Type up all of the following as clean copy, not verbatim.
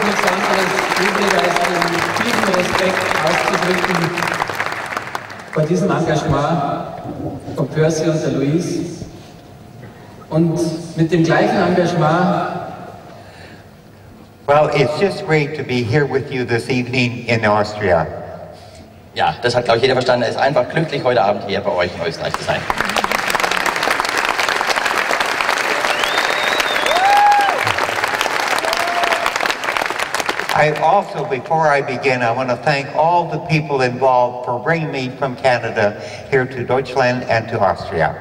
besonderes übrig, als den tiefen Respekt auszudrücken vor diesem Engagement von Percy und der Louise. Und mit dem gleichen Engagement. Well, it's just great to be here with you this evening in Austria. Ja, das hat, glaube ich, jeder verstanden. Es ist einfach glücklich, heute Abend hier bei euch in Österreich zu sein. I also, before I begin, I want to thank all the people involved for bringing me from Canada here to Deutschland and to Austria.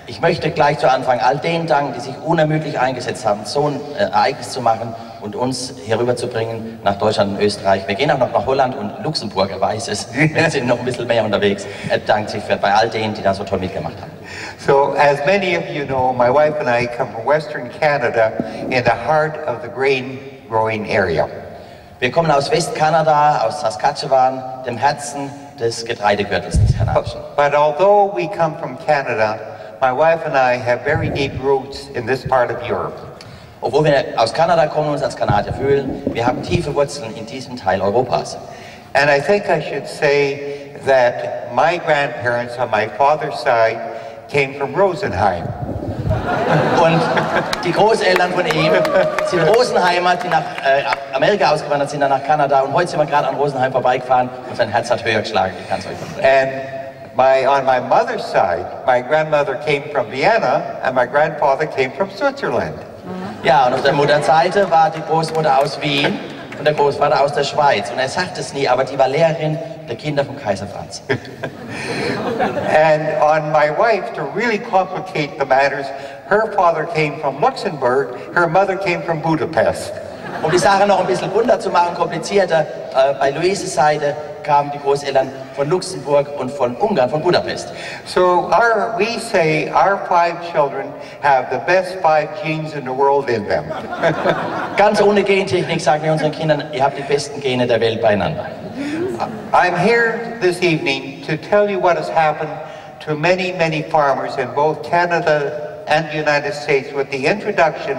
Ich möchte gleich zu Anfang all denen danken, die sich unermüdlich eingesetzt haben, so ein Ereignis zu machen und uns hier rüber zu bringen nach Deutschland und Österreich. Wir gehen auch noch nach Holland und Luxemburg, er weiß es. Wir sind noch ein bisschen mehr unterwegs. Er bedankt sich bei all denen, die da so toll mitgemacht haben. So, as many of you know, my wife and I come from Western Canada in the heart of the grain growing area. Wir kommen aus Westkanada, aus Saskatchewan, dem Herzen des Getreidegürtels des Kanadischen. But although we come from Canada, my wife and I have very deep roots in this part of Europe. Obwohl wir aus Kanada kommen und uns als Kanadier fühlen, wir haben tiefe Wurzeln in diesem Teil Europas. And I think I should say that my grandparents on my father's side came from Rosenheim. Und die Großeltern von ihm sind Rosenheimer, die nach Amerika ausgewandert sind, dann nach Kanada. Und heute sind wir gerade an Rosenheim vorbeigefahren und sein Herz hat höher geschlagen, ich kann es euch vorstellen. On my mother's side, my grandmother came from Vienna and my grandfather came from Switzerland. Ja, und auf der Mutterseite war die Großmutter aus Wien und der Großvater aus der Schweiz. Und er sagt es nie, aber die war Lehrerin der Kinder von Kaiser Franz. And on my wife, to really complicate the matters, her father came from Luxembourg, her mother came from Budapest. Um die Sache noch ein bisschen bunter zu machen, komplizierter, bei Luises Seite kamen die Großeltern von Luxemburg und von Ungarn, von Budapest. So we say our 5 children have the best 5 genes in the world in them. Ganz ohne Gentechnik sagen wir unseren Kindern, ihr habt die besten Gene der Welt beieinander. I'm here this evening to tell you what has happened to many, many farmers in both Canada and the United States with the introduction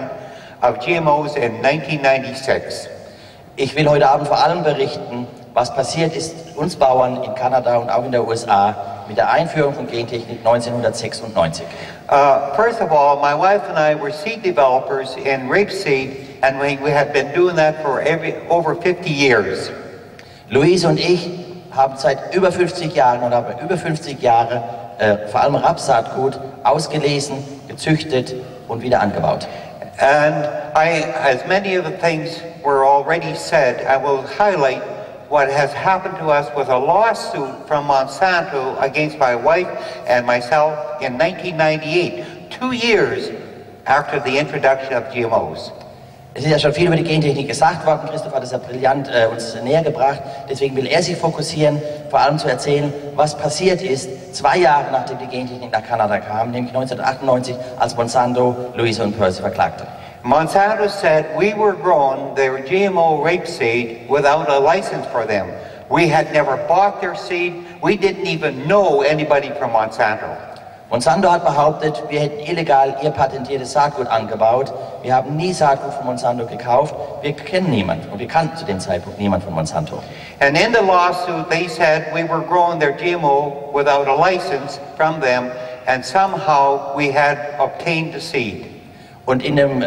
of GMOs in 1996. Ich will heute Abend vor allem berichten, was passiert ist uns Bauern in Kanada und auch in der USA mit der Einführung von Gentechnik 1996. First of all, my wife and I were seed developers in rapeseed, and we had been doing that for over 50 years. Louise und ich haben seit über 50 Jahren oder haben über 50 Jahre vor allem Rapssaatgut ausgelesen, gezüchtet und wieder angebaut. And as many of the things were already said, I will highlight what has happened to us with a lawsuit from Monsanto against my wife and myself in 1998, 2 years after the introduction of GMOs. Es ist ja schon viel über die Gentechnik gesagt worden, Christoph hat es ja brillant uns näher gebracht, deswegen will er sich fokussieren, vor allem zu erzählen, was passiert ist, 2 Jahre nachdem die Gentechnik nach Kanada kam, nämlich 1998, als Monsanto Louise und Percy verklagte. Monsanto said we were growing their GMO rapeseed without a license for them. We had never bought their seed, we didn't even know anybody from Monsanto. Monsanto hat behauptet, wir hätten illegal ihr patentiertes Saatgut angebaut. Wir haben nie Saatgut von Monsanto gekauft. Wir kennen niemanden und wir kannten zu dem Zeitpunkt niemanden von Monsanto. And in the lawsuit they said we were growing their GMO without a license from them and somehow we had obtained the seed. Und in dem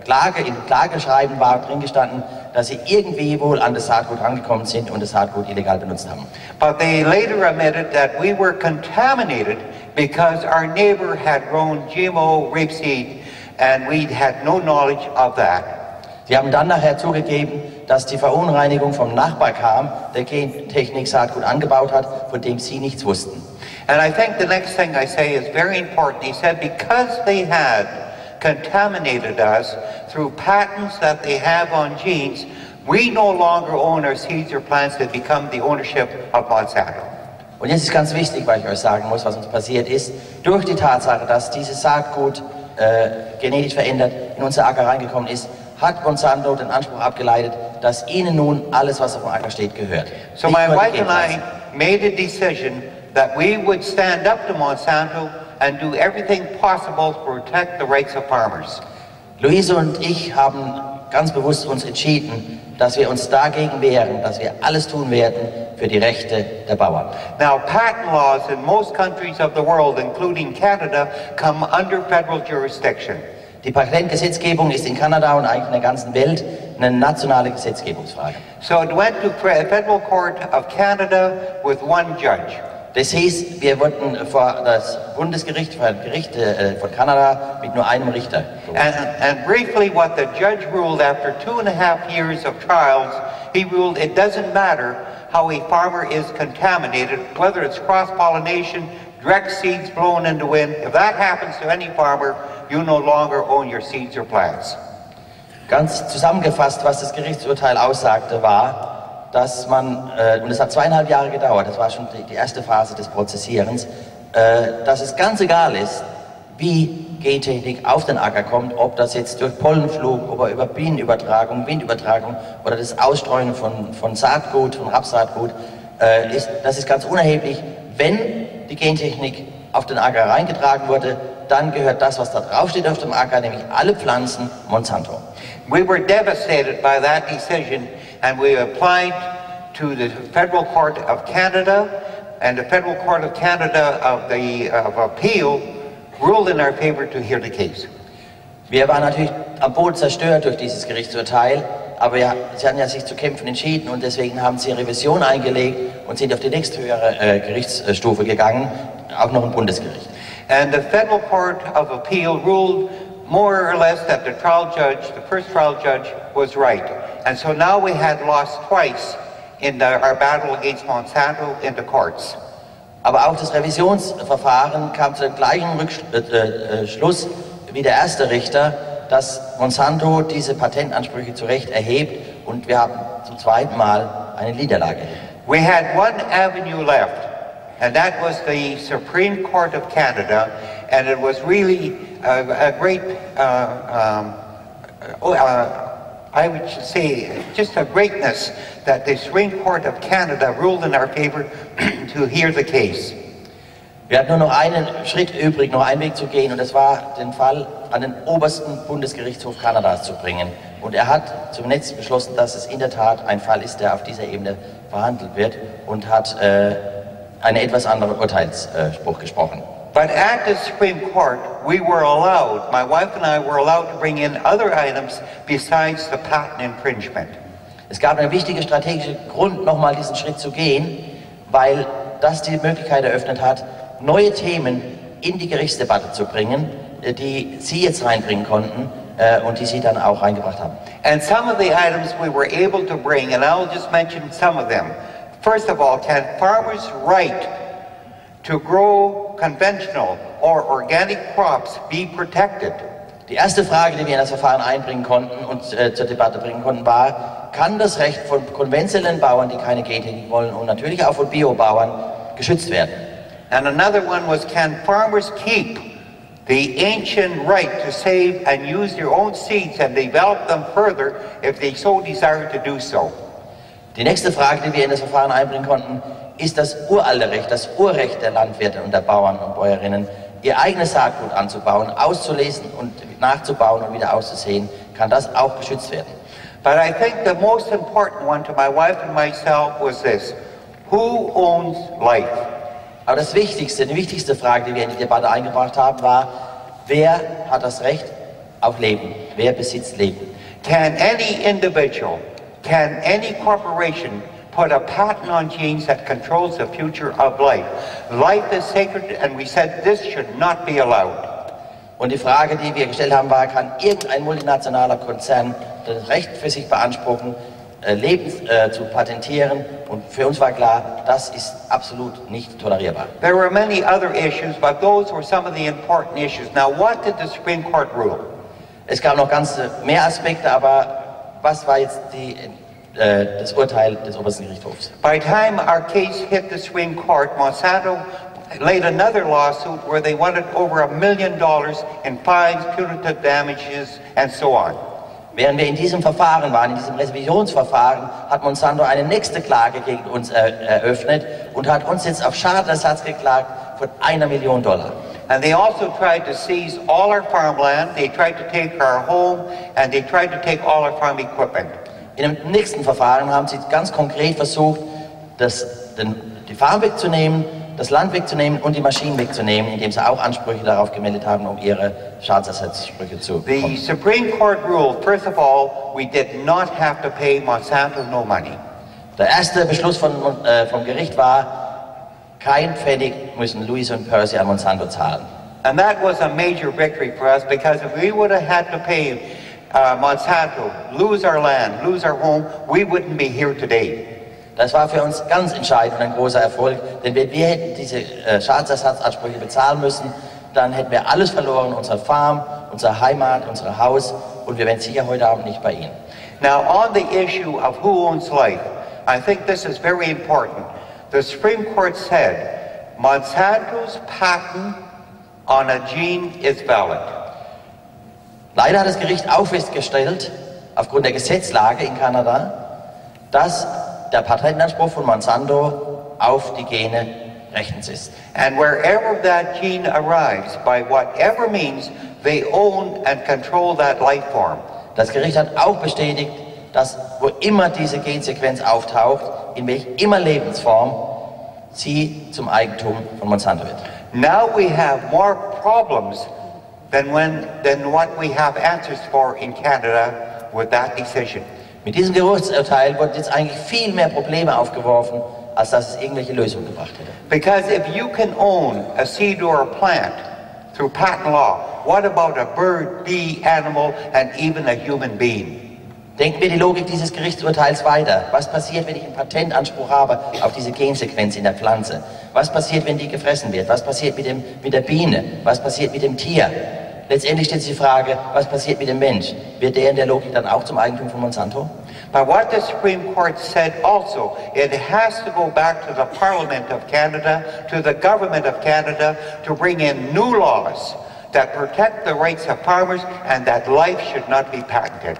Klageschreiben war drin gestanden, dass sie irgendwie wohl an das Saatgut rangekommen sind und das Saatgut illegal benutzt haben. But they later admitted that we were contaminated because our neighbor had grown GMO rapeseed and we had no knowledge of that. Sie haben dann nachher zugegeben, dass die Verunreinigung vom Nachbar kam, der Gentechnik Saatgut angebaut hat, von dem sie nichts wussten. And I think the next thing I say is very important. He said because they had contaminated us through patents that they have on genes, we no longer own our seeds or plants that become the ownership of Monsanto. Und jetzt ist ganz wichtig, weil ich euch sagen muss, was uns passiert ist, durch die Tatsache, dass dieses Saatgut genetisch verändert in unser Acker reingekommen ist, hat Monsanto den Anspruch abgeleitet, dass ihnen nun alles, was auf dem Acker steht, gehört. So my wife and I made a decision that we would stand up to Monsanto and do everything possible to protect the rights of farmers. Luise und ich haben ganz bewusst uns entschieden, dass wir uns dagegen wehren, dass wir alles tun werden für die Rechte der Bauern. Now, patent laws in most countries of the world, including Canada, come under federal jurisdiction. Die Patentgesetzgebung ist in Kanada und eigentlich in der ganzen Welt eine nationale Gesetzgebungsfrage. So it went to Federal Court of Canada with one judge. Das hieß, wir wurden vor das Bundesgericht, vor das Gericht von Kanada mit nur einem Richter. And briefly, what the judge ruled after 2.5 years of trials, he ruled it doesn't matter how a farmer is contaminated, whether it's cross-pollination, direct seeds blown in the wind. If that happens to any farmer, you no longer own your seeds or plants. Ganz zusammengefasst, was das Gerichtsurteil aussagte, war, dass man, und es hat 2,5 Jahre gedauert, das war schon die erste Phase des Prozessierens, dass es ganz egal ist, wie Gentechnik auf den Acker kommt, ob das jetzt durch Pollenflug, oder über Bienenübertragung, Windübertragung oder das Ausstreuen von Saatgut, von Rapssaatgut, das ist ganz unerheblich. Wenn die Gentechnik auf den Acker reingetragen wurde, dann gehört das, was da draufsteht auf dem Acker, nämlich alle Pflanzen, Monsanto. We were devastated by that decision, and we applied to the Federal Court of Canada, and the Federal Court of Canada of Appeal ruled in our favor to hear the case. Wir waren natürlich am Boden zerstört durch dieses Gerichtsurteil, aber sie hatten ja sich zu kämpfen entschieden und deswegen haben sie Revision eingelegt und sind auf die nächsthöhere Gerichtsstufe gegangen, auch noch im Bundesgericht. And the Federal Court of Appeal ruled more or less that the trial judge, the first trial judge, was right. And so now we had lost twice in our battle against Monsanto in the courts. Aber auch das Revisionsverfahren kam zu dem gleichen Schluss wie der erste Richter, dass Monsanto diese Patentansprüche zu Recht erhebt und wir haben zum zweiten Mal eine Niederlage. We had one avenue left, and that was the Supreme Court of Canada, and it was really a great, I would say, just a greatness that the Supreme Court of Canada ruled in our favor to hear the case. Wir hatten nur noch einen Schritt übrig, noch einen Weg zu gehen, und das war, den Fall an den obersten Bundesgerichtshof Kanadas zu bringen. Und er hat zunächst beschlossen, dass es in der Tat ein Fall ist, der auf dieser Ebene verhandelt wird, und hat einen etwas anderen Urteilsspruch gesprochen. But at the Supreme Court, we were allowed, my wife and I were allowed to bring in other items besides the patent infringement. Es gab einen wichtigen strategischen Grund, nochmal diesen Schritt zu gehen, weil das die Möglichkeit eröffnet hat, neue Themen in die Gerichtsdebatte zu bringen, die Sie jetzt reinbringen konnten und die Sie dann auch reingebracht haben. And some of the items we were able to bring, and I'll just mention some of them. First of all, can farmers' right to grow conventional or organic crops be protected? Die erste Frage, die wir in das Verfahren einbringen konnten und zur Debatte bringen konnten, war, kann das Recht von konventionellen Bauern, die keine Gentechnik wollen, und natürlich auch von Biobauern geschützt werden? And another one was, can farmers keep the ancient right to save and use their own seeds and develop them further if they so desire to do so? Die nächste Frage, die wir in das Verfahren einbringen konnten, ist das uralte Recht, das Urrecht der Landwirte und der Bauern und Bäuerinnen, ihr eigenes Saatgut anzubauen, auszulesen und nachzubauen und wieder auszusehen, kann das auch geschützt werden. But I think the most important one to my wife and myself was this: who owns life? Aber das Wichtigste, die wichtigste Frage, die wir in die Debatte eingebracht haben, war, wer hat das Recht auf Leben? Wer besitzt Leben? Can any individual, can any corporation put a patent on genes that controls the future of life? Life is sacred, and we said this should not be allowed. Und die Frage, die wir gestellt haben, war, kann irgendein multinationaler Konzern das Recht für sich beanspruchen, Leben zu patentieren? Und für uns war klar, das ist absolut nicht tolerierbar. There were many other issues, but those were some of the important issues. Now, what did the Supreme Court rule? Es gab noch ganz mehr Aspekte, aber was war jetzt das Urteil des obersten Gerichtshofs? By the time our case hit the Supreme Court, Monsanto laid another lawsuit where they wanted over $1 million in fines, punitive damages, and so on. Während wir in diesem Verfahren waren, in diesem Revisionsverfahren, hat Monsanto eine nächste Klage gegen uns eröffnet und hat uns jetzt auf Schadenersatz geklagt von $1 Million. And they also tried to seize all our farmland, they tried to take our home, and they tried to take all our farm equipment. In dem nächsten Verfahren haben sie ganz konkret versucht, die Farm wegzunehmen, das Land wegzunehmen und die Maschinen wegzunehmen, indem sie auch Ansprüche darauf gemeldet haben, um ihre Schadensersatzsprüche zu bekommen. The Supreme Court ruled, first of all, we did not have to pay Monsanto no money. Der erste Beschluss vom Gericht war, kein Pfennig müssen Louis und Percy an Monsanto zahlen. And that was a major victory for us, because if we would have had to pay Monsanto, lose our land, lose our home, we wouldn't be here today. Das war für uns ganz entscheidend und ein großer Erfolg, denn wenn wir hätten diese Schadensersatzansprüche bezahlen müssen, dann hätten wir alles verloren, unsere Farm, unsere Heimat, unser Haus, und wir wären sicher heute Abend nicht bei Ihnen. Now, on the issue of who owns life, I think this is very important. The Supreme Court said Monsanto's patent on a gene is valid. Leider hat das Gericht auch festgestellt, aufgrund der Gesetzlage in Kanada, dass der Patentanspruch von Monsanto auf die Gene rechtens ist. And wherever that gene arrives, by whatever means, they own and control that life form. Das Gericht hat auch bestätigt, dass wo immer diese Gensequenz auftaucht, in welch immer Lebensform, sie zum Eigentum von Monsanto wird. Now we have more problems than what we have answers for in Canada with that decision. Mit diesem Gerichtsurteil wurden jetzt eigentlich viel mehr Probleme aufgeworfen, als dass es irgendwelche Lösungen gebracht hätte. Because if you can own a seed or a plant through patent law, what about a bird, bee, animal, and even a human being? Denken wir die Logik dieses Gerichtsurteils weiter. Was passiert, wenn ich einen Patentanspruch habe auf diese Gensequenz in der Pflanze? Was passiert, wenn die gefressen wird? Was passiert mit der Biene? Was passiert mit dem Tier? Letztendlich stellt sich die Frage, was passiert mit dem Mensch? Wird der in der Logik dann auch zum Eigentum von Monsanto? But what the Supreme Court said also, it has to go back to the Parliament of Canada, to the Government of Canada, to bring in new laws that protect the rights of farmers and that life should not be patented.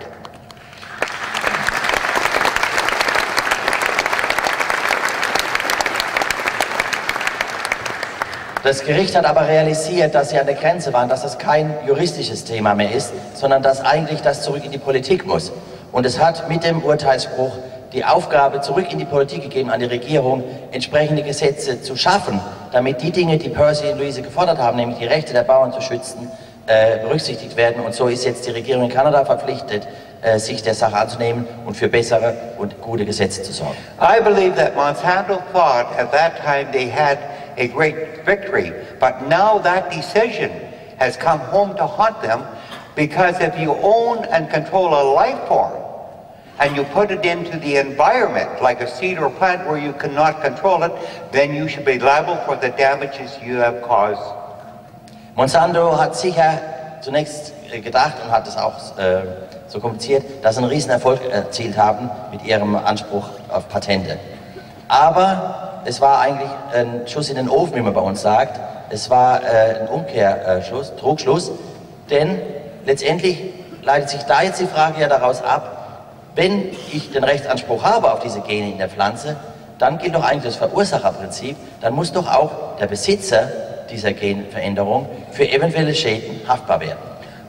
Das Gericht hat aber realisiert, dass sie an der Grenze waren, dass das kein juristisches Thema mehr ist, sondern dass eigentlich das zurück in die Politik muss. Und es hat mit dem Urteilsspruch die Aufgabe zurück in die Politik gegeben, an die Regierung, entsprechende Gesetze zu schaffen, damit die Dinge, die Percy und Louise gefordert haben, nämlich die Rechte der Bauern zu schützen, berücksichtigt werden. Und so ist jetzt die Regierung in Kanada verpflichtet, sich der Sache anzunehmen und für bessere und gute Gesetze zu sorgen. I believe that Monsanto thought at that time they had a great victory, but now that decision has come home to haunt them, because if you own and control a life form and you put it into the environment like a seed or plant where you cannot control it, then you should be liable for the damages you have caused. Monsanto hat sicher zunächst gedacht und hat es auch so kommuniziert, dass sie einen riesen Erfolg erzielt haben mit ihrem Anspruch auf Patente. Aber es war eigentlich ein Schuss in den Ofen, wie man bei uns sagt. Es war ein Umkehrschluss, Trugschluss, denn letztendlich leitet sich da jetzt die Frage ja daraus ab, wenn ich den Rechtsanspruch habe auf diese Gene in der Pflanze, dann gilt doch eigentlich das Verursacherprinzip, dann muss doch auch der Besitzer dieser Genveränderung für eventuelle Schäden haftbar werden.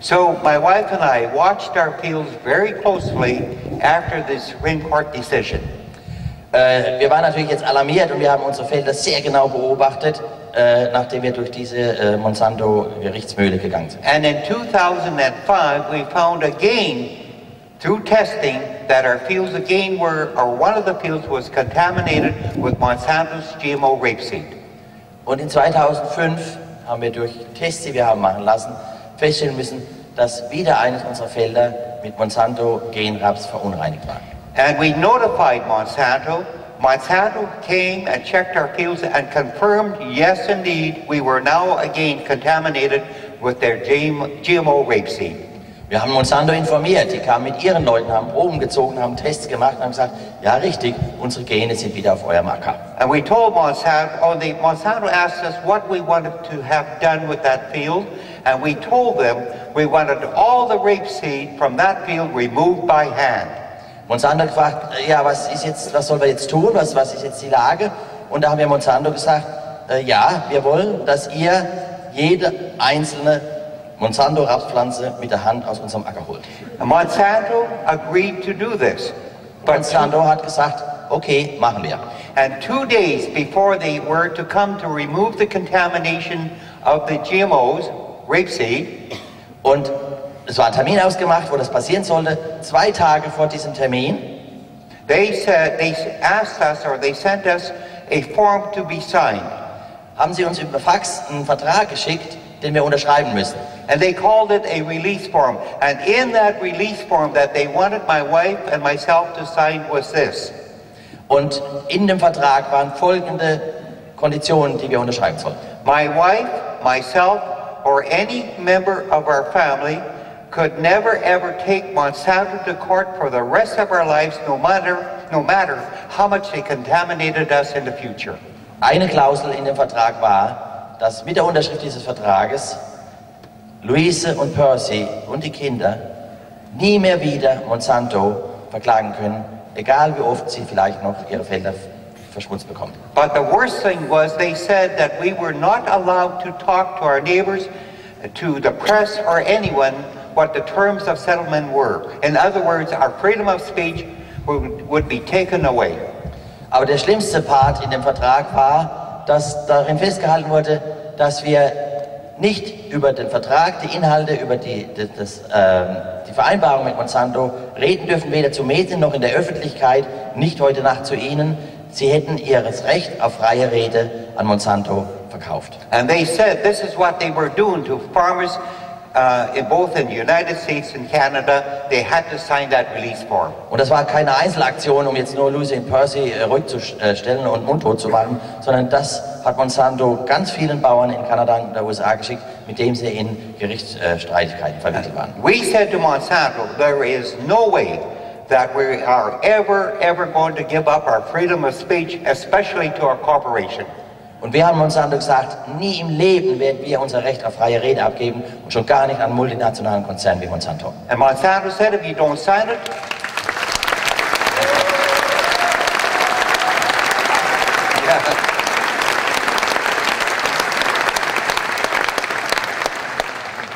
So my wife and I watched our fields very closely after the Supreme Court decision. Wir waren natürlich jetzt alarmiert und wir haben unsere Felder sehr genau beobachtet, nachdem wir durch diese Monsanto-Gerichtsmühle gegangen sind. And in 2005 we found again, through testing, that our fields again were, or one of the fields was contaminated with Monsanto's GMO rapeseed. Und in 2005 haben wir durch Tests, die wir haben machen lassen, feststellen müssen, dass wieder eines unserer Felder mit Monsanto-Genraps verunreinigt war. And we notified Monsanto. Monsanto came and checked our fields and confirmed, yes indeed, we were now again contaminated with their GMO rapeseed. Wir haben Monsanto informiert, die kamen mit ihren Leuten, haben Proben gezogen, haben Tests gemacht und haben gesagt, ja richtig, unsere Gene sind wieder auf eurem Acker. And we told Monsanto, Monsanto asked us what we wanted to have done with that field, and we told them we wanted all the rapeseed from that field removed by hand. Monsanto hat gefragt, ja, was sollen wir jetzt tun, was ist jetzt die Lage? Und da haben wir Monsanto gesagt, ja, wir wollen, dass ihr jede einzelne Monsanto-Rapspflanze mit der Hand aus unserem Acker holt. Monsanto agreed to do this. Monsanto hat gesagt, okay, machen wir. And 2 days before they were to come to remove the contamination of the GMOs, rapeseed, und es war ein Termin ausgemacht, wo das passieren sollte. 2 Tage vor diesem Termin, they asked us, or they sent us a form to be signed. Haben sie uns über Fax einen Vertrag geschickt, den wir unterschreiben müssen. And they called it a release form. And in that release form that they wanted my wife and myself to sign was this. Und in dem Vertrag waren folgende Konditionen, die wir unterschreiben sollten. My wife, myself, or any member of our family could never ever take Monsanto to court for the rest of our lives, no matter how much they contaminated us in the future. Eine Klausel in dem Vertrag war, dass mit der Unterschrift dieses Vertrages Louise und Percy und die Kinder nie mehr wieder Monsanto verklagen können, egal wie oft sie vielleicht noch ihre Felder verschmutzt bekommen. But the worst thing was they said that we were not allowed to talk to our neighbors, to the press or anyone what the terms of settlement were. In other words, our freedom of speech would be taken away. Aber der schlimmste Part in dem Vertrag war, dass darin festgehalten wurde, dass wir nicht über den Vertrag, die Inhalte, über die Vereinbarung mit Monsanto reden dürfen, weder zu Medien noch in der Öffentlichkeit, nicht heute Nacht zu Ihnen. Sie hätten ihr Recht auf freie Rede an Monsanto verkauft. And they said this is what they were doing to farmers both in the United States and Canada. They had to sign that release form. Und das war keine Einzelaktion, um jetzt nur Louise und Percy ruhig zu stellen und mundtot zu machen, sondern das hat Monsanto ganz vielen Bauern in Kanada und der USA geschickt, mit dem sie in Gerichtsstreitigkeiten verwickelt waren. We said to Monsanto, there is no way that we are ever going to give up our freedom of speech, especially to our corporation. Und wir haben Monsanto gesagt, nie im Leben werden wir unser Recht auf freie Rede abgeben und schon gar nicht an multinationalen Konzernen wie Monsanto. And Monsanto said, if you don't sign it,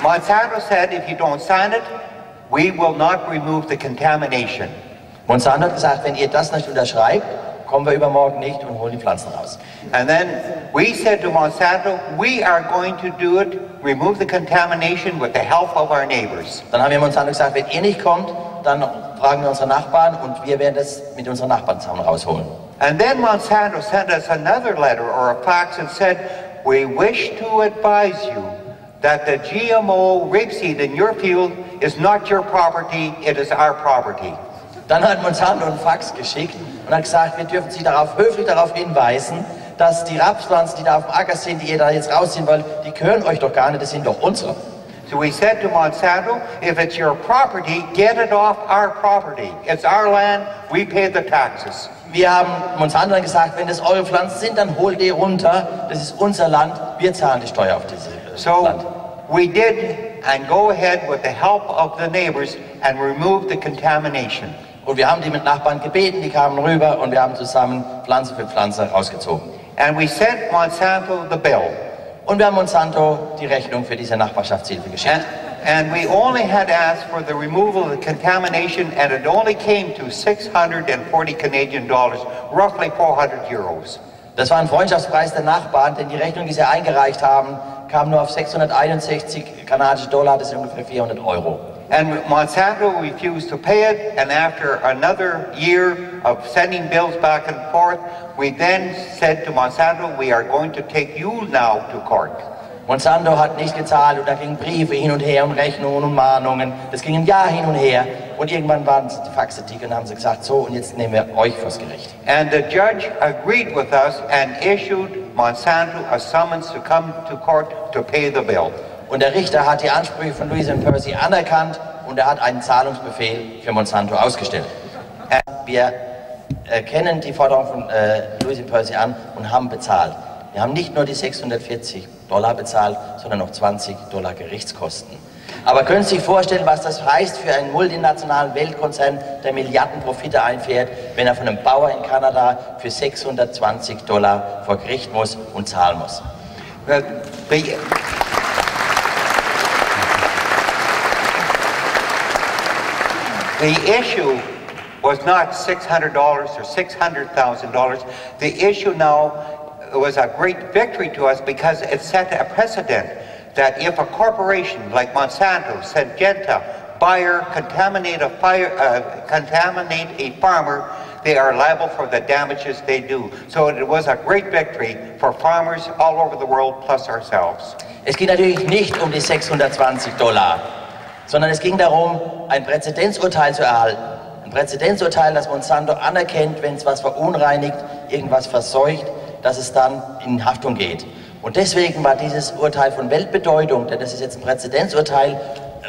Monsanto said, if you don't sign it, we will not remove the contamination. Monsanto hat gesagt, wenn ihr das nicht unterschreibt, kommen wir übermorgen nicht und holen die Pflanzen raus. And then we said to Monsanto, we are going to do it, remove the contamination with the help of our neighbors. Dann haben wir Monsanto gesagt, wenn ihr nicht kommt, dann fragen wir unsere Nachbarn und wir werden das mit unseren Nachbarn zusammen rausholen. And then Monsanto sent us another letter or a fax and said, we wish to advise you that the GMO rapeseed in your field is not your property, it is our property. Dann hat Monsanto einen Fax geschickt und hat gesagt, wir dürfen Sie höflich darauf hinweisen, dass die Rapspflanzen, die da auf dem Acker sind, die ihr da jetzt rausziehen wollt, die gehören euch doch gar nicht, das sind doch unsere. So we said to Monsanto, if it's your property, get it off our property. It's our land, we pay the taxes. Wir haben Monsanto dann gesagt, wenn das eure Pflanzen sind, dann holt die runter, das ist unser Land, wir zahlen die Steuer auf dieses Land. We did and go ahead with the help of the neighbors and remove the contamination. Und wir haben die mit Nachbarn gebeten, die kamen rüber und wir haben zusammen Pflanze für Pflanze rausgezogen. And we sent Monsanto the bill. Und wir haben Monsanto die Rechnung für diese Nachbarschaftshilfe geschickt. And we only had asked for the removal of the contamination, and it only came to 640 Canadian dollars, roughly 400 euros. Das war ein Freundschaftspreis der Nachbarn, denn die Rechnung, die sie eingereicht haben, kam nur auf 661 kanadische Dollar, das sind ungefähr 400 Euro. And Monsanto refused to pay it, and after another year of sending bills back and forth, we then said to Monsanto, we are going to take you now to court. Monsanto hat nicht gezahlt und da gingen Briefe hin und her und Rechnungen und Mahnungen. Das ging ein Jahr hin und her und irgendwann waren die Faxe dick und haben sie gesagt, so und jetzt nehmen wir euch vors Gericht. And the judge agreed with us and issued Monsanto a summons to come to court to pay the bill. Und der Richter hat die Ansprüche von Louise und Percy anerkannt und er hat einen Zahlungsbefehl für Monsanto ausgestellt. Wir erkennen die Forderung von Louise und Percy an und haben bezahlt. Wir haben nicht nur die 640 Dollar bezahlt, sondern noch 20 Dollar Gerichtskosten. Aber können Sie sich vorstellen, was das heißt für einen multinationalen Weltkonzern, der Milliarden Profite einfährt, wenn er von einem Bauer in Kanada für 620 Dollar vor Gericht muss und zahlen muss? The issue was not $600 or $600,000. The issue now was a great victory to us because it set a precedent that if a corporation like Monsanto, Syngenta, Bayer contaminate a farmer, they are liable for the damages they do. So it was a great victory for farmers all over the world, plus ourselves. Es ging natürlich nicht um die $620, sondern es ging darum, ein Präzedenzurteil zu erhalten. Ein Präzedenzurteil, das Monsanto anerkennt, wenn es was verunreinigt, irgendwas verseucht, dass es dann in Haftung geht. Und deswegen war dieses Urteil von Weltbedeutung, denn das ist jetzt ein Präzedenzurteil,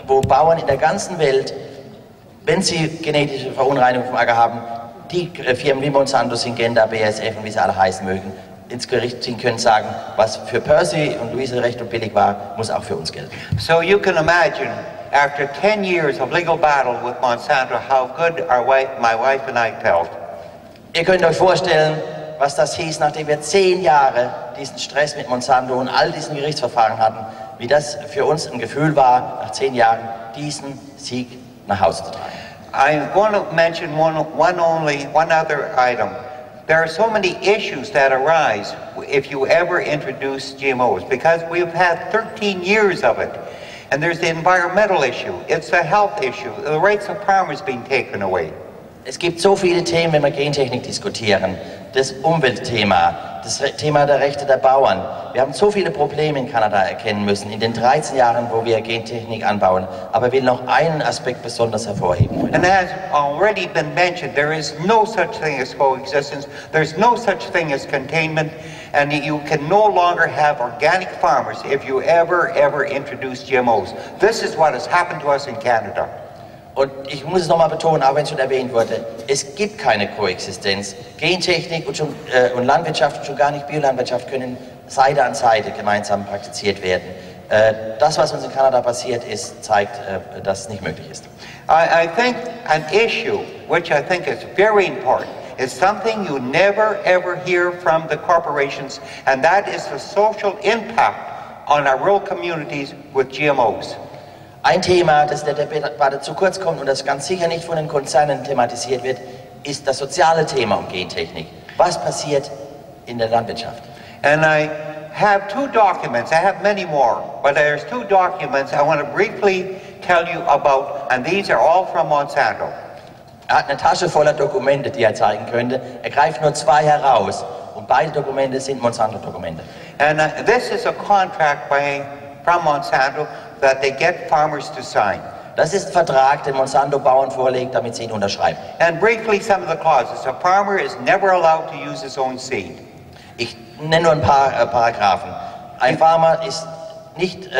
wo Bauern in der ganzen Welt, wenn sie genetische Verunreinigung vom Acker haben, die Firmen wie Monsanto, Syngenta, BASF und wie sie alle heißen mögen, ins Gericht ziehen können, sagen, was für Percy und Louise recht und billig war, muss auch für uns gelten. So you can imagine, after 10 years of legal battle with Monsanto, how good my wife and I felt. Ihr könnt euch vorstellen, was das hieß, nachdem wir 10 Jahre diesen Stress mit Monsanto und all diesen Gerichtsverfahren hatten, wie das für uns ein Gefühl war, nach 10 Jahren diesen Sieg nach Hause zu tragen. I want to mention one other item. There are so many issues that arise if you ever introduce GMOs, because we've had 13 years of it. And there's the environmental issue, it's the health issue, the rights of farmers being taken away. Es gibt so viele Themen, wenn wir Gentechnik diskutieren. Das Umweltthema, das Thema der Rechte der Bauern. Wir haben so viele Probleme in Kanada erkennen müssen, in den 13 Jahren, wo wir Gentechnik anbauen. Aber ich will noch einen Aspekt besonders hervorheben. And as already been mentioned, there is no such thing as coexistence, there's no such thing as containment, and you can no longer have organic farmers if you ever introduce GMOs. This is what has happened to us in Canada. Und ich muss es nochmal betonen, auch wenn es schon erwähnt wurde, es gibt keine Koexistenz. Gentechnik und Landwirtschaft und schon gar nicht Biolandwirtschaft können Seite an Seite gemeinsam praktiziert werden. Das, was uns in Kanada passiert ist, zeigt, dass es nicht möglich ist. I think an issue, which I think is very important, is something you never ever hear from the corporations, and that is the social impact on our rural communities with GMOs. Ein Thema, das in der Debatte zu kurz kommt und das ganz sicher nicht von den Konzernen thematisiert wird, ist das soziale Thema um Gentechnik. Was passiert in der Landwirtschaft? And I have 2 documents, I have many more, but there's 2 documents I want to briefly tell you about, and these are all from Monsanto. Er hat eine Tasche voller Dokumente, die er zeigen könnte. Er greift nur 2 heraus und beide Dokumente sind Monsanto-Dokumente. And this is a contract from Monsanto that they get farmers to sign. Das ist ein Vertrag, den Monsanto Bauern vorlegt, damit sie ihn unterschreiben. And briefly some of the clauses. A farmer is never allowed to use his own seed. Ich nenne nur ein paar Paragraphen. Ein Farmer ist nicht,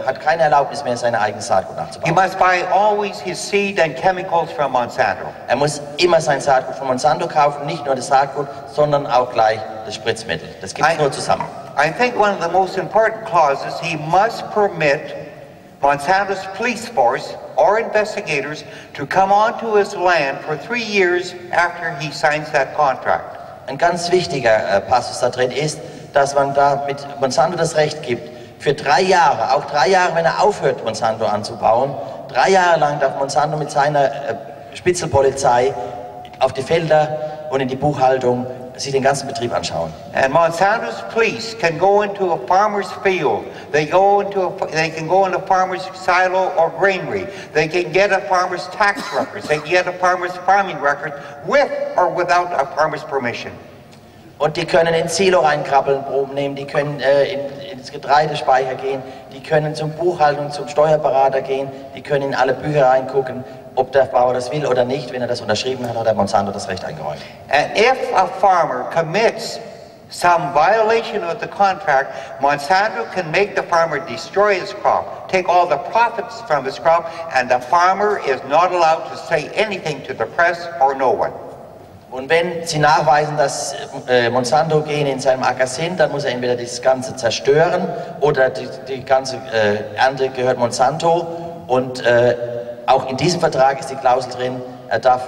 hat keine Erlaubnis mehr, seine eigene Saatgut nachzubauen. He must buy always his seed and chemicals from Monsanto. Er muss immer sein Saatgut von Monsanto kaufen, nicht nur das Saatgut, sondern auch gleich das Spritzmittel. Das gibt es nur zusammen. I think one of the most important clauses, he must permit Monsanto's police force or investigators to come onto his land for 3 years after he signs that contract. Ein ganz wichtiger Passus da drin ist, dass man da mit Monsanto das Recht gibt, für 3 Jahre, auch 3 Jahre, wenn er aufhört, Monsanto anzubauen, 3 Jahre lang darf Monsanto mit seiner Spitzelpolizei auf die Felder und in die Buchhaltung sich den ganzen Betrieb anschauen. And Monsanto's police can go into a farmer's field. They can go into a farmer's silo or granary. They can get a farmer's tax records. They can get a farmer's farming record with or without a farmer's permission. Und die können ins Silo reinkrabbeln, Proben nehmen, die können ins Getreidespeicher gehen, die können zur Buchhaltung, zum Steuerberater gehen, die können in alle Bücher reingucken. Ob der Bauer das will oder nicht, wenn er das unterschrieben hat, hat der Monsanto das Recht eingeräumt. And if a farmer commits some violation of the contract, Monsanto can make the farmer destroy his crop, take all the profits from his crop, and the farmer is not allowed to say anything to the press or no one. Und wenn Sie nachweisen, dass Monsanto-Gene in seinem Acker sind, dann muss er entweder das Ganze zerstören oder die ganze Ernte gehört Monsanto. Und auch in diesem Vertrag ist die Klausel drin, er darf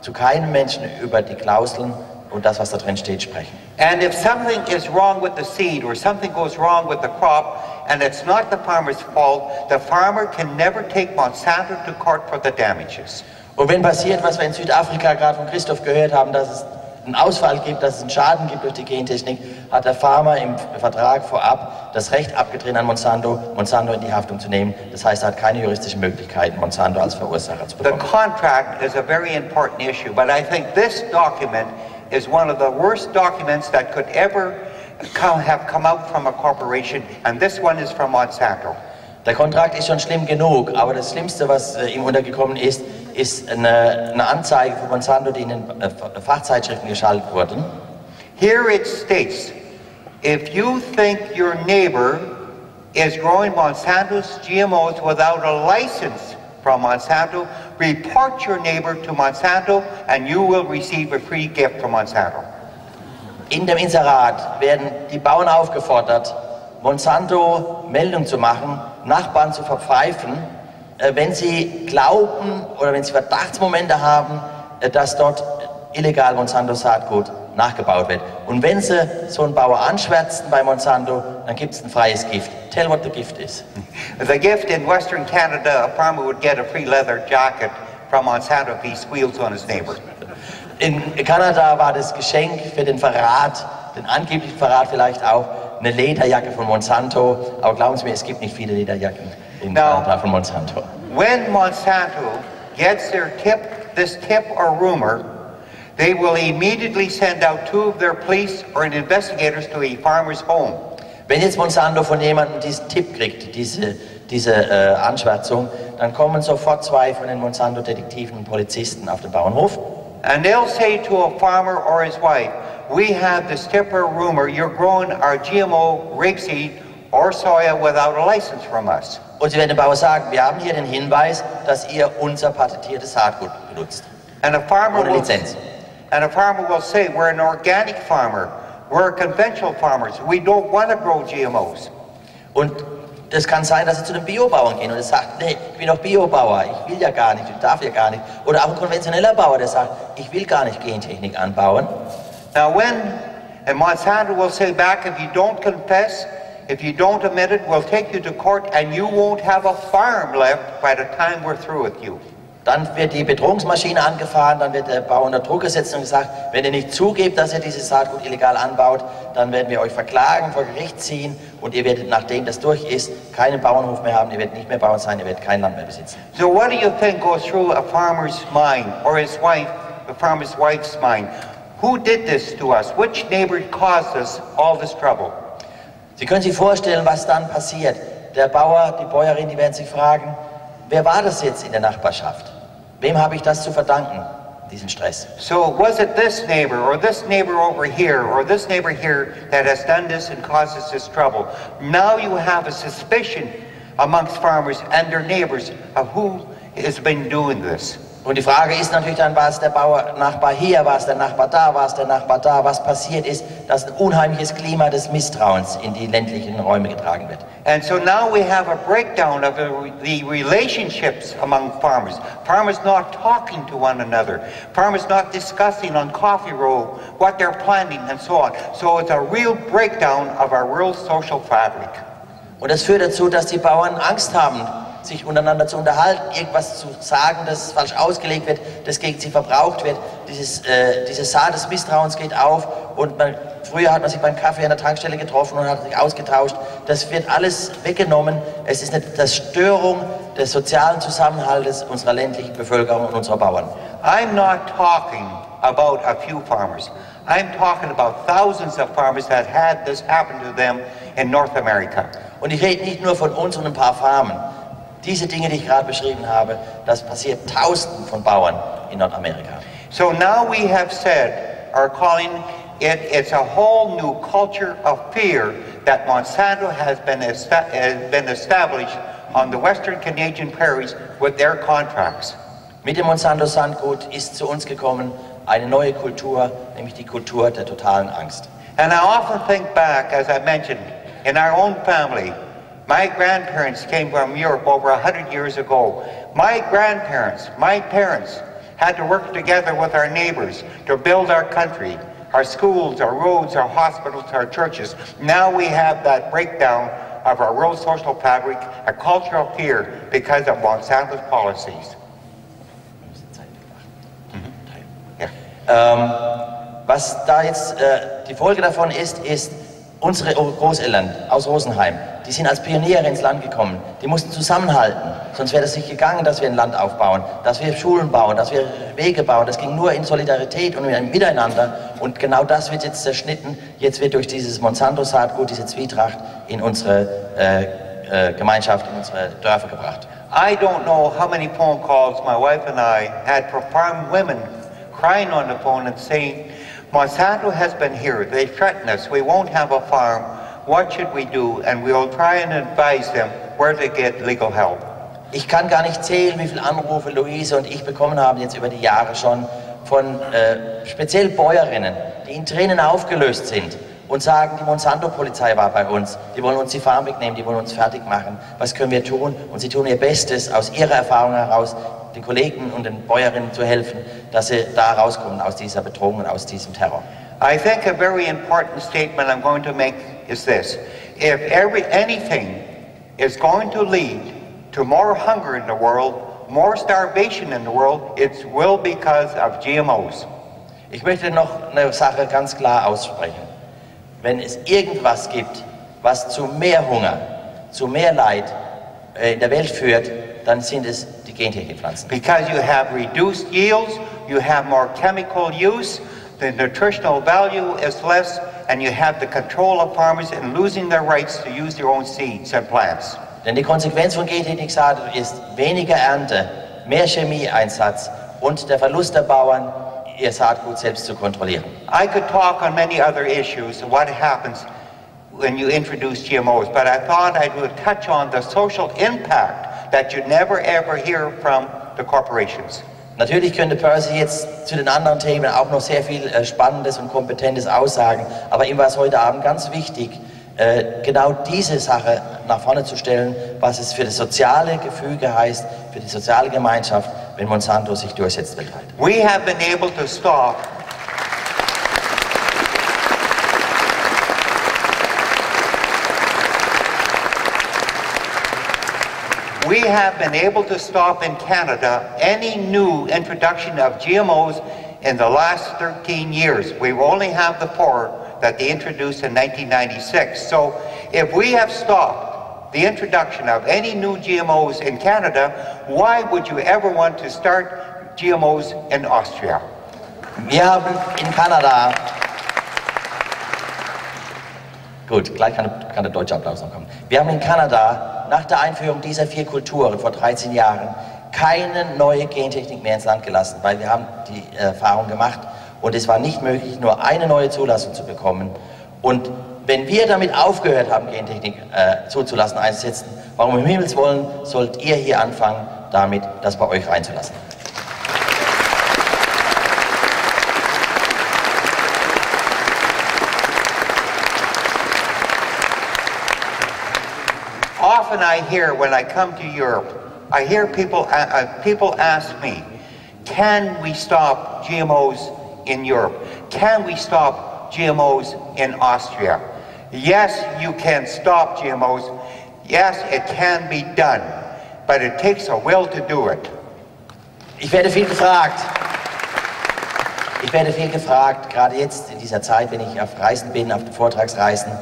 zu keinem Menschen über die Klauseln und das, was da drin steht, sprechen. And if something is wrong with the seed or something goes wrong with the crop and it's not the farmer's fault, the farmer can never take Monsanto to court for the damages. Und wenn passiert, was wir in Südafrika gerade von Christoph gehört haben, dass es einen Ausfall gibt, dass es einen Schaden gibt durch die Gentechnik, hat der Farmer im Vertrag vorab das Recht abgetreten an Monsanto, Monsanto in die Haftung zu nehmen. Das heißt, er hat keine juristischen Möglichkeiten, Monsanto als Verursacher zu bekommen. The contract is a very important issue, but I think this document is one of the worst documents that could ever have come out from a corporation, and this one is from Monsanto. Der Kontrakt ist schon schlimm genug, aber das Schlimmste, was ihm untergekommen ist, ist eine Anzeige von Monsanto, die in den Fachzeitschriften geschaltet wurden. Here it states, if you think your neighbor is growing Monsanto's GMOs without a license from Monsanto, report your neighbor to Monsanto and you will receive a free gift from Monsanto. In dem Inserat werden die Bauern aufgefordert, Monsanto Meldung zu machen, Nachbarn zu verpfeifen, wenn sie glauben oder wenn sie Verdachtsmomente haben, dass dort illegal Monsanto-Saatgut nachgebaut wird. Und wenn sie so einen Bauer anschwärzen bei Monsanto, dann gibt es ein freies Gift. Tell what the gift is. The gift in Western Canada, a farmer would get a free leather jacket from Monsanto if he squeals on his neighbor. In Kanada war das Geschenk für den Verrat, den angeblichen Verrat vielleicht auch, eine Lederjacke von Monsanto. Aber glauben Sie mir, es gibt nicht viele Lederjacken in Kanada von Monsanto. When Monsanto gets their this tip or rumor, they will immediately send out 2 of their police or investigators to a farmer's home. Wenn jetzt Monsanto von jemandem diesen Tipp kriegt, diese Anschwärzung, dann kommen sofort 2 von den Monsanto-Detektiven und Polizisten auf den Bauernhof. And they'll say to a farmer or his wife, we have this tip or rumor you're growing our GMO rapeseed or soya without a license from us. Und sie werden dem Bauer sagen, wir haben hier den Hinweis, dass ihr unser patentiertes Saatgut benutzt. And a farmer ohne Lizenz. And a farmer will say, we're an organic farmer, we're conventional farmers, we don't want to grow GMOs. Und das kann sein, dass sie zu den Biobauern gehen und er sagt, nee, ich bin doch Biobauer, ich will ja gar nicht, ich darf ja gar nicht. Oder auch ein konventioneller Bauer, der sagt, ich will gar nicht Gentechnik anbauen. Now and Monsanto will say back, if you don't confess, if you don't admit it, we'll take you to court and you won't have a farm left by the time we're through with you. Dann wird die Bedrohungsmaschine angefahren, dann wird der Bauer unter Druck gesetzt und gesagt, wenn ihr nicht zugebt, dass ihr dieses Saatgut illegal anbaut, dann werden wir euch verklagen, vor Gericht ziehen und ihr werdet, nachdem das durch ist, keinen Bauernhof mehr haben, ihr werdet nicht mehr Bauern sein, ihr werdet kein Land mehr besitzen. So what do you think goes through a farmer's mind or his wife, a farmer's wife's mind? Who did this to us? Which neighbor caused us all this trouble? Sie können sich vorstellen, was dann passiert. Der Bauer, die Bäuerin, die werden sich fragen, wer war das jetzt in der Nachbarschaft? Wem habe ich das zu verdanken, diesen Stress? So was it this neighbor or this neighbor over here or this neighbor here that has done this and caused us this trouble? Now you have a suspicion amongst farmers and their neighbors of who has been doing this. Und die Frage ist natürlich dann, war es der Nachbar hier, war es der Nachbar da, war es der Nachbar da, was passiert ist, dass ein unheimliches Klima des Misstrauens in die ländlichen Räume getragen wird. And so now we have a breakdown of the relationships among farmers. Farmers not talking to one another. Farmers not discussing on coffee row what they're planting and so on. So it's a real breakdown of our real social fabric. Und das führt dazu, dass die Bauern Angst haben, sich untereinander zu unterhalten, irgendwas zu sagen, das falsch ausgelegt wird, das gegen sie verbraucht wird. Diese Saat des Misstrauens geht auf und früher hat man sich beim Kaffee an der Tankstelle getroffen und hat sich ausgetauscht. Das wird alles weggenommen. Es ist eine Zerstörung des sozialen Zusammenhaltes unserer ländlichen Bevölkerung und unserer Bauern. I'm not talking about a few farmers. I'm talking about thousands of farmers that had this happen to them in North America. Und ich rede nicht nur von uns und ein paar Farmen. Diese Dinge, die ich gerade beschrieben habe, das passiert Tausenden von Bauern in Nordamerika. So now we have said, or calling it, it's a whole new culture of fear that Monsanto has been established on the Western Canadian prairies with their contracts. Mit dem Monsanto-Saatgut ist zu uns gekommen eine neue Kultur, nämlich die Kultur der totalen Angst. And I often think back, as I mentioned, in our own family. My grandparents came from Europe over 100 years ago. My grandparents, my parents, had to work together with our neighbors to build our country, our schools, our roads, our hospitals, our churches. Now we have that breakdown of our real social fabric, a culture of fear because of Monsanto's policies. Was da jetzt die Folge davon ist, unsere Großeltern aus Rosenheim, die sind als Pioniere ins Land gekommen. Die mussten zusammenhalten, sonst wäre das nicht gegangen, dass wir ein Land aufbauen, dass wir Schulen bauen, dass wir Wege bauen. Das ging nur in Solidarität und in einem Miteinander. Und genau das wird jetzt zerschnitten. Jetzt wird durch dieses Monsanto-Saatgut, diese Zwietracht in unsere Gemeinschaft, in unsere Dörfer gebracht. I don't know how many phone calls my wife and I had from farm women crying on the phone and saying, Monsanto has been here, they threaten us, we won't have a farm, what should we do? And we'll try and advise them where to get legal help. Ich kann gar nicht zählen, wie viele Anrufe Luise und ich bekommen haben, jetzt über die Jahre schon, von speziell Bäuerinnen, die in Tränen aufgelöst sind und sagen, die Monsanto-Polizei war bei uns, die wollen uns die Farm wegnehmen, die wollen uns fertig machen, was können wir tun? Und sie tun ihr Bestes, aus ihrer Erfahrung heraus, den Kollegen und den Bäuerinnen zu helfen, dass sie da rauskommen aus dieser Bedrohung und aus diesem Terror. I think a very important statement I'm going to make is this. If anything is going to lead to more hunger in the world, more starvation in the world, it will because of GMOs. Ich möchte noch eine Sache ganz klar aussprechen. Wenn es irgendwas gibt, was zu mehr Hunger, zu mehr Leid in der Welt führt, dann sind es die Gentechnikpflanzen. Because you have reduced yields, you have more chemical use, the nutritional value is less, and you have the control of farmers in losing their rights to use their own seeds and plants. Denn die Konsequenz von Gentechnik-Saatgut ist weniger Ernte, mehr Chemieeinsatz und der Verlust der Bauern, ihr Saatgut selbst zu kontrollieren. I could talk on many other issues, what happens when you introduce GMOs, but I thought I would touch on the social impact that you never ever hear from the corporations. Natürlich könnte Percy jetzt zu den anderen Themen auch noch sehr viel Spannendes und Kompetentes aussagen, aber ihm war es heute Abend ganz wichtig, genau diese Sache nach vorne zu stellen, was es für das soziale Gefüge heißt, für die soziale Gemeinschaft, wenn Monsanto sich durchsetzt weltweit. We have been able to stop in Canada any new introduction of GMOs in the last 13 years. We only have the 4 that they introduced in 1996. So if we have stopped the introduction of any new GMOs in Canada, why would you ever want to start GMOs in Austria? Wir haben in Kanada, gut, gleich kann der deutsche Applaus noch kommen. Wir haben in Kanada nach der Einführung dieser 4 Kulturen vor 13 Jahren keine neue Gentechnik mehr ins Land gelassen, weil wir haben die Erfahrung gemacht und es war nicht möglich, nur eine neue Zulassung zu bekommen. Und wenn wir damit aufgehört haben, Gentechnik zuzulassen, einzusetzen, warum im Himmels Willen sollt ihr hier anfangen, damit das bei euch reinzulassen? Often I hear when I come to Europe, I hear people ask me, can we stop GMOs in Europe? Can we stop GMOs in Austria? Yes, you can stop GMOs. Yes, it can be done, but it takes a will to do it. Ich werde viel gefragt. Gerade jetzt in dieser Zeit, wenn ich auf Reisen bin, auf den Vortragsreisen.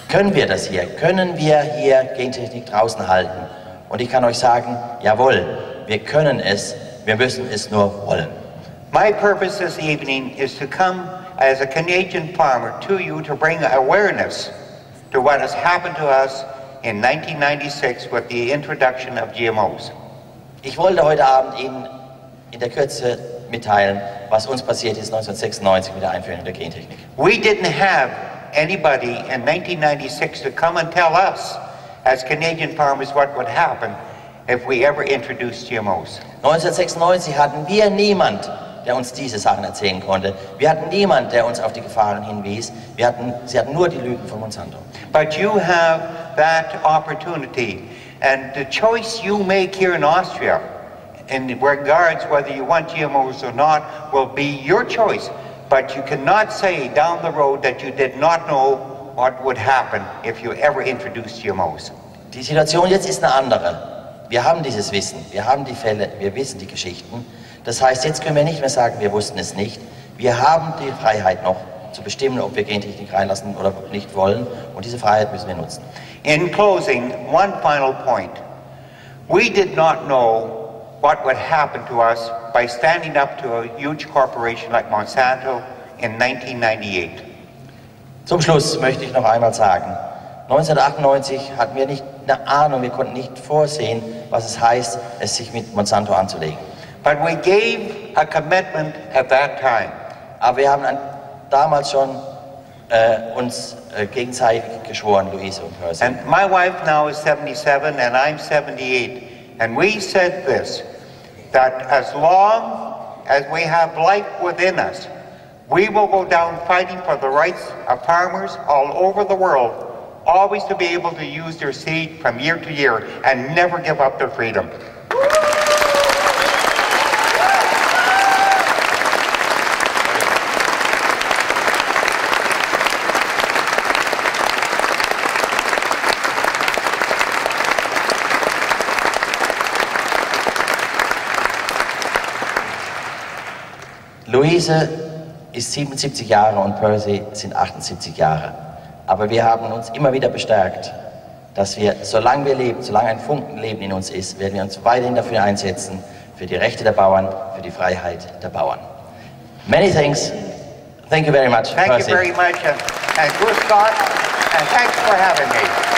Können wir das hier? Können wir hier Gentechnik draußen halten? Und ich kann euch sagen, jawohl, wir können es, wir müssen es nur wollen. My purpose this evening is to come as a Canadian farmer to you to bring awareness to what has happened to us in 1996 with the introduction of GMOs. Ich wollte heute Abend Ihnen in der Kürze mitteilen, was uns passiert ist 1996 mit der Einführung der Gentechnik. We didn't have anybody in 1996 to come and tell us as Canadian farmers what would happen if we ever introduced GMOs. 1996 hatten wir niemand, der uns diese Sachen erzählen konnte. Wir hatten niemand, der uns auf die Gefahren hinwies. Sie hatten nur die Lügen von Monsanto. But you have that opportunity, and the choice you make here in Austria in regards whether you want GMOs or not will be your choice. But you cannot say down the road that you did not know what would happen if you ever introduced GMOs. Die Situation jetzt ist eine andere. Wir haben dieses Wissen, wir haben die Fälle, wir wissen die Geschichten. Das heißt, jetzt können wir nicht mehr sagen, wir wussten es nicht. Wir haben die Freiheit noch, zu bestimmen, ob wir Gentechnik reinlassen oder nicht wollen, und diese Freiheit müssen wir nutzen. In closing, one final point. We did not know what would happen to us by standing up to a huge corporation like Monsanto in 1998. Zum Schluss möchte ich noch einmal sagen, 1998 hatten wir nicht eine Ahnung, wir konnten nicht vorsehen, was es heißt, es sich mit Monsanto anzulegen. But we gave a commitment at that time. Aber wir haben damals schon uns gegenseitig geschworen, Louise und Percy. And my wife now is 77 and I'm 78. And we said this, that as long as we have life within us, we will go down fighting for the rights of farmers all over the world, always to be able to use their seed from year to year and never give up their freedom. Louise ist 77 Jahre und Percy sind 78 Jahre. Aber wir haben uns immer wieder bestärkt, dass wir, solange wir leben, solange ein Funkenleben in uns ist, werden wir uns weiterhin dafür einsetzen, für die Rechte der Bauern, für die Freiheit der Bauern. Many thanks. Thank you very much, Thank Percy. you very much, and good Scott, and thanks for having me.